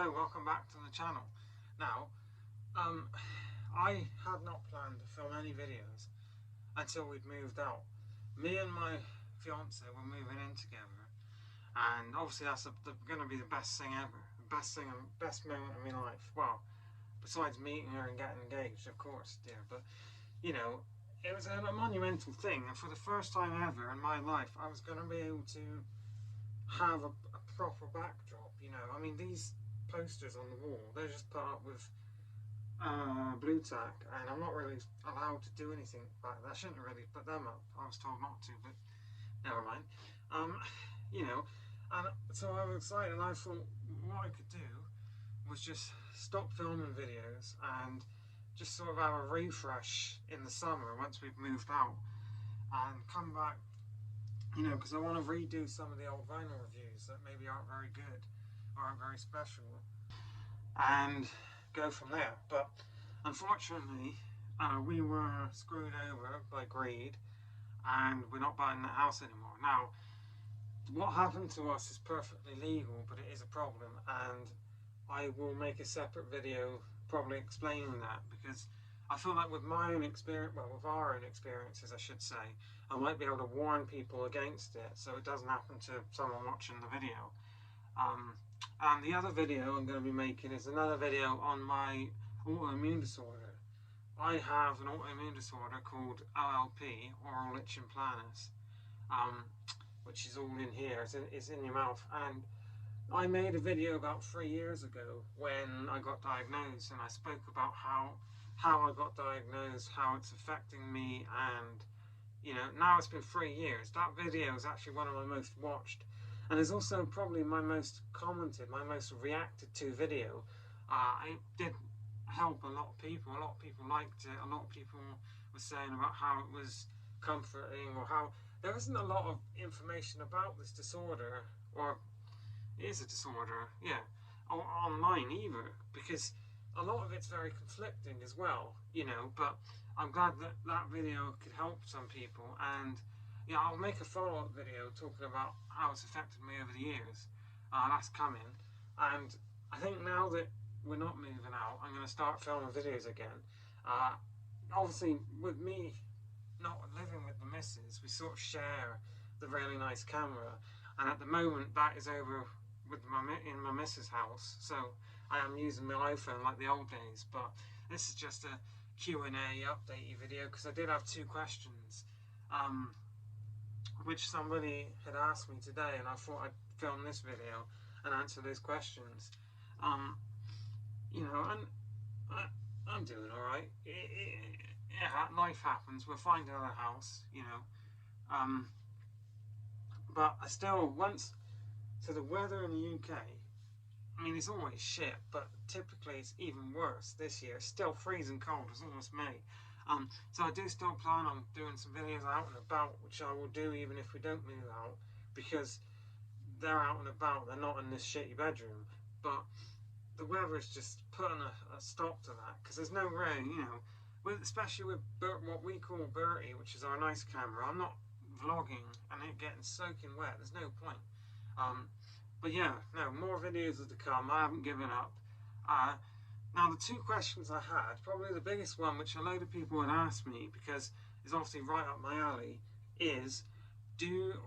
Hello, welcome back to the channel. Now, I had not planned to film any videos until we'd moved out. Me and my fiance were moving in together, and obviously that's going to be the best thing ever, the best moment of my life. Well, besides meeting her and getting engaged, of course, dear. But you know, it was a monumental thing, and for the first time ever in my life, I was going to be able to have a proper backdrop. I mean, these posters on the wall, they're just put up with blue tack, and I'm not really allowed to do anything back there. I shouldn't have really put them up. I was told not to, but never mind. Um, and so I was excited, and I thought what I could do was just stop filming videos and just sort of have a refresh in the summer once we've moved out, and come back, because I want to redo some of the old vinyl reviews that maybe aren't very good or aren't very special, and go from there. But unfortunately, we were screwed over by greed, and we're not buying that house anymore. Now, what happened to us is perfectly legal, but it is a problem, and I will make a separate video probably explaining that, because I feel like with my own experience, well, with our own experiences, I should say, I might be able to warn people against it so it doesn't happen to someone watching the video. And the other video I'm going to be making is another video on my autoimmune disorder. I have an autoimmune disorder called OLP, oral lichen planus, which is all in here, it's in your mouth. And I made a video about 3 years ago when I got diagnosed, and I spoke about how I got diagnosed, how it's affecting me, and now it's been 3 years. That video is actually one of my most watched, and it's also probably my most commented, my most reacted to video. It did help a lot of people. A lot of people liked it. A lot of people were saying about how it was comforting, or how there isn't a lot of information about this disorder, or it is a disorder, yeah, or online either, because a lot of it's very conflicting as well, but I'm glad that that video could help some people. And I'll make a follow-up video talking about how it's affected me over the years. That's coming, and I think now that we're not moving out, I'm going to start filming videos again. Obviously, with me not living with the missus, we sort of share the really nice camera, and at the moment that is over in my missus' house, so I am using my iPhone like the old days. But this is just a Q&A update video, because I did have 2 questions which somebody had asked me today, and I thought I'd film this video and answer those questions. And I'm doing alright. Life happens, we'll find another house, but I still, so the weather in the UK, I mean, it's always shit, but typically it's even worse this year. It's still freezing cold, it's almost May. So I do still plan on doing some videos out and about, which I will do even if we don't move out, because they're out and about, they're not in this shitty bedroom. But the weather is just putting a stop to that, because there's no rain, especially with what we call Bertie, which is our nice camera. I'm not vlogging and it getting soaking wet, there's no point. But yeah, no, more videos are to come. I haven't given up. Now, the 2 questions I had, probably the biggest one, which a load of people had asked me, because it's obviously right up my alley, is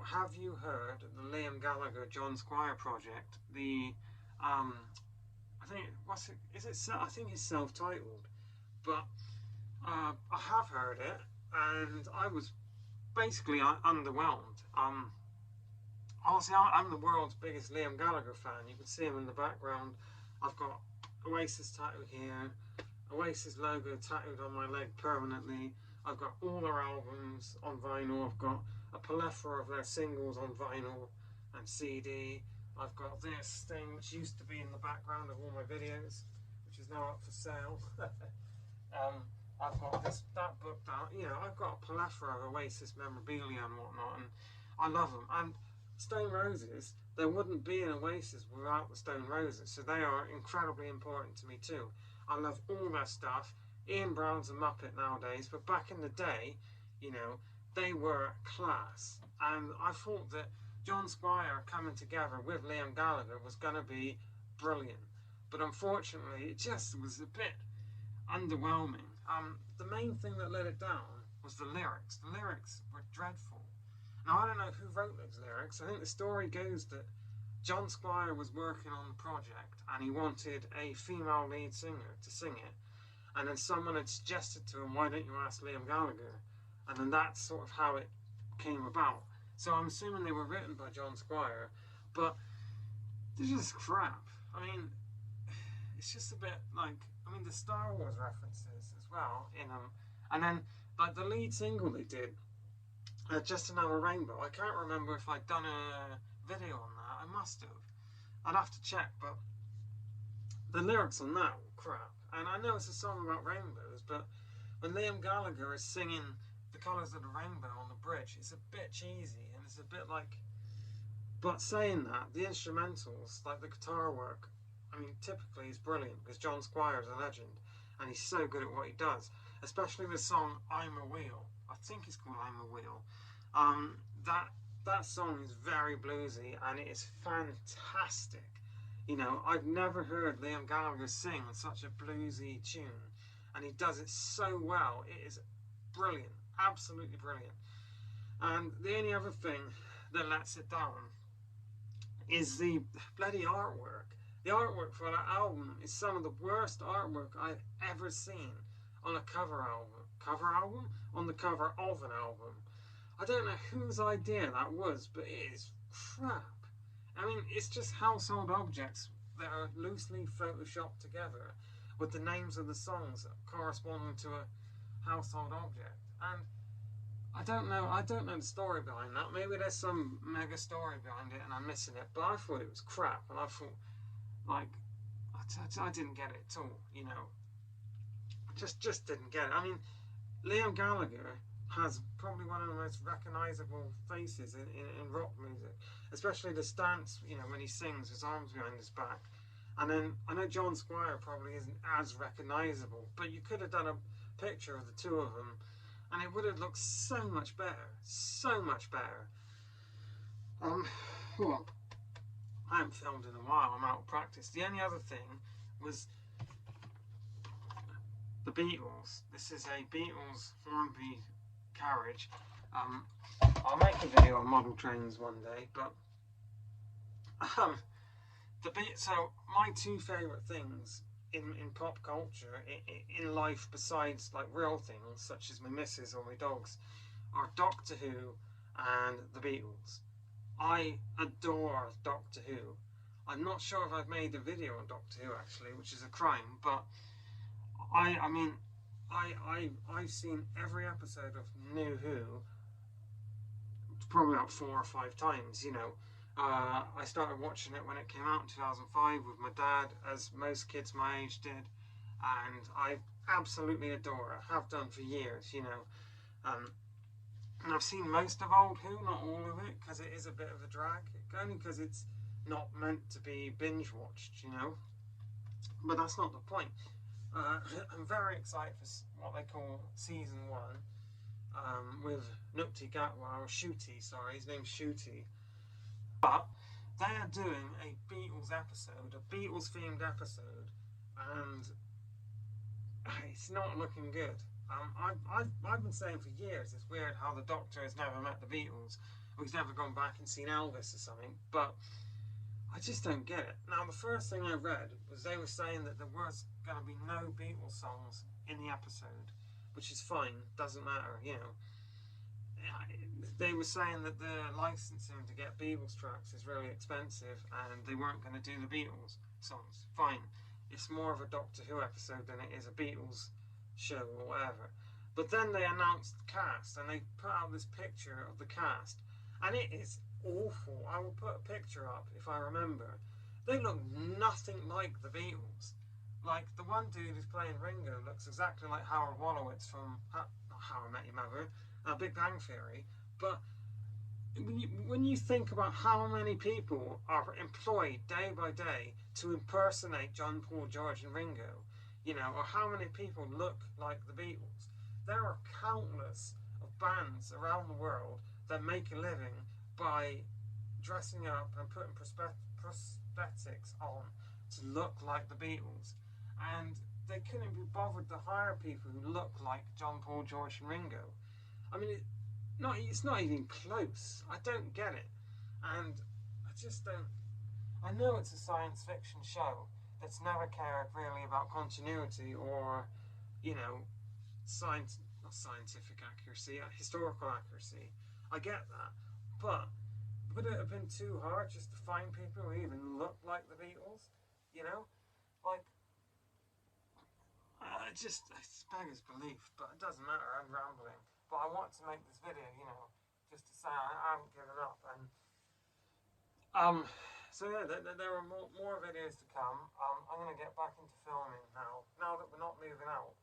have you heard the Liam Gallagher John Squire project? I think I think it's self-titled, but I have heard it, and I was basically underwhelmed. Obviously, I'm the world's biggest Liam Gallagher fan. You can see him in the background. I've got Oasis tattoo here, Oasis logo tattooed on my leg permanently. I've got all their albums on vinyl. I've got a plethora of their singles on vinyl and CD. I've got this thing which used to be in the background of all my videos, which is now up for sale. I've got that book down. I've got a plethora of Oasis memorabilia and whatnot, and I love them. And Stone Roses, there wouldn't be an Oasis without the Stone Roses, so they are incredibly important to me too. I love all their stuff. Ian Brown's a muppet nowadays, but back in the day, they were class. And I thought that John Squire coming together with Liam Gallagher was going to be brilliant. but unfortunately it just was a bit underwhelming. The main thing that let it down was the lyrics. The lyrics were dreadful. Now, I don't know who wrote those lyrics. I think the story goes that John Squire was working on the project and he wanted a female lead singer to sing it. And then someone had suggested to him, why don't you ask Liam Gallagher? And then that's sort of how it came about. So I'm assuming they were written by John Squire, but they're just crap. I mean, it's just a bit like, I mean, the Star Wars references as well in them. And then, like, the lead single they did, Just Another Rainbow, I can't remember if I'd done a video on that. I must have. I'd have to check, but the lyrics on that were crap. And I know it's a song about rainbows, but when Liam Gallagher is singing The Colours of the Rainbow on the bridge, it's a bit cheesy, and it's a bit like... But saying that, the instrumentals, like the guitar work, I mean, typically is brilliant, because John Squire's a legend, and he's so good at what he does. Especially the song I'm a Wheel. I think it's called I'm a Wheel. That song is very bluesy, and it is fantastic. You know, I've never heard Liam Gallagher sing such a bluesy tune, and he does it so well. It is brilliant, absolutely brilliant. And the only other thing that lets it down is the bloody artwork. The artwork for that album is some of the worst artwork I've ever seen on a cover album. Cover album? On the cover of an album. I don't know whose idea that was, but it is crap. I mean, it's just household objects that are loosely photoshopped together with the names of the songs corresponding to a household object. And I don't know the story behind that. Maybe there's some mega story behind it and I'm missing it, but I thought it was crap, and I thought, like, I didn't get it at all, you know. Just didn't get it. I mean, Liam Gallagher has probably one of the most recognisable faces in rock music, especially the stance, you know, when he sings, his arms behind his back. And then, I know John Squire probably isn't as recognisable, but you could have done a picture of the two of them, and it would have looked so much better, so much better. Well, I haven't filmed in a while, I'm out of practice. The only other thing was the Beatles. This is a Beatles Hornby carriage. I'll make a video on model trains one day, but so my two favourite things in pop culture, in life, besides like real things such as my missus or my dogs, are Doctor Who and the Beatles. I adore Doctor Who. I'm not sure if I've made a video on Doctor Who actually, which is a crime, but I've seen every episode of New Who probably about 4 or 5 times, you know. I started watching it when it came out in 2005 with my dad, as most kids my age did, and I absolutely adore it. Have done for years, you know. And I've seen most of Old Who, not all of it, because it is a bit of a drag, only because it's not meant to be binge watched, you know. But that's not the point. I'm very excited for what they call season 1, with Nupti Gatwa, or Shooty, sorry, his name's Shooty. But they are doing a Beatles episode, a Beatles themed episode, and it's not looking good. I've been saying for years, it's weird how the Doctor has never met the Beatles, or he's never gone back and seen Elvis or something, but I just don't get it. Now, the first thing I read was they were saying that there was going to be no Beatles songs in the episode, which is fine, doesn't matter, you know. They were saying that the licensing to get Beatles tracks is really expensive, and they weren't going to do the Beatles songs. Fine, it's more of a Doctor Who episode than it is a Beatles show or whatever. But then they announced the cast, and they put out this picture of the cast, and it is awful. I will put a picture up if I remember. They look nothing like the Beatles. Like, the one dude who's playing Ringo looks exactly like Howard Wolowitz from not How I Met Your Mother, Big Bang Theory. But when you think about how many people are employed day by day to impersonate John, Paul, George and Ringo, you know, or how many people look like the Beatles, there are countless of bands around the world that make a living by dressing up and putting prosthetics on to look like the Beatles, and they couldn't be bothered to hire people who look like John, Paul, George, and Ringo. I mean, it's not even close. I don't get it, and I just don't. I know it's a science fiction show that's never cared really about continuity or, you know, not scientific accuracy, historical accuracy. I get that, but would it have been too hard just to find people who even look like the Beatles? You know, like it's beggars belief, but it doesn't matter. I'm rambling, but I want to make this video, you know, just to say I haven't given up. And so yeah, there are more videos to come. I'm gonna get back into filming now. Now that we're not moving out,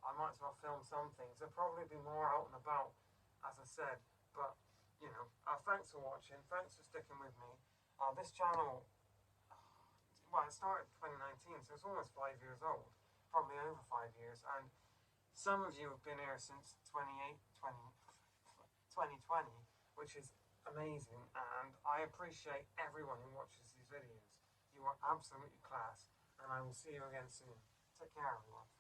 I might as well film some things. There'll probably be more out and about, as I said. But you know, thanks for watching. Thanks for sticking with me. This channel, well, it started in 2019, so it's almost 5 years old. Probably over 5 years, and some of you have been here since 2020, which is amazing, and I appreciate everyone who watches these videos. You are absolutely class, and I will see you again soon. Take care, everyone.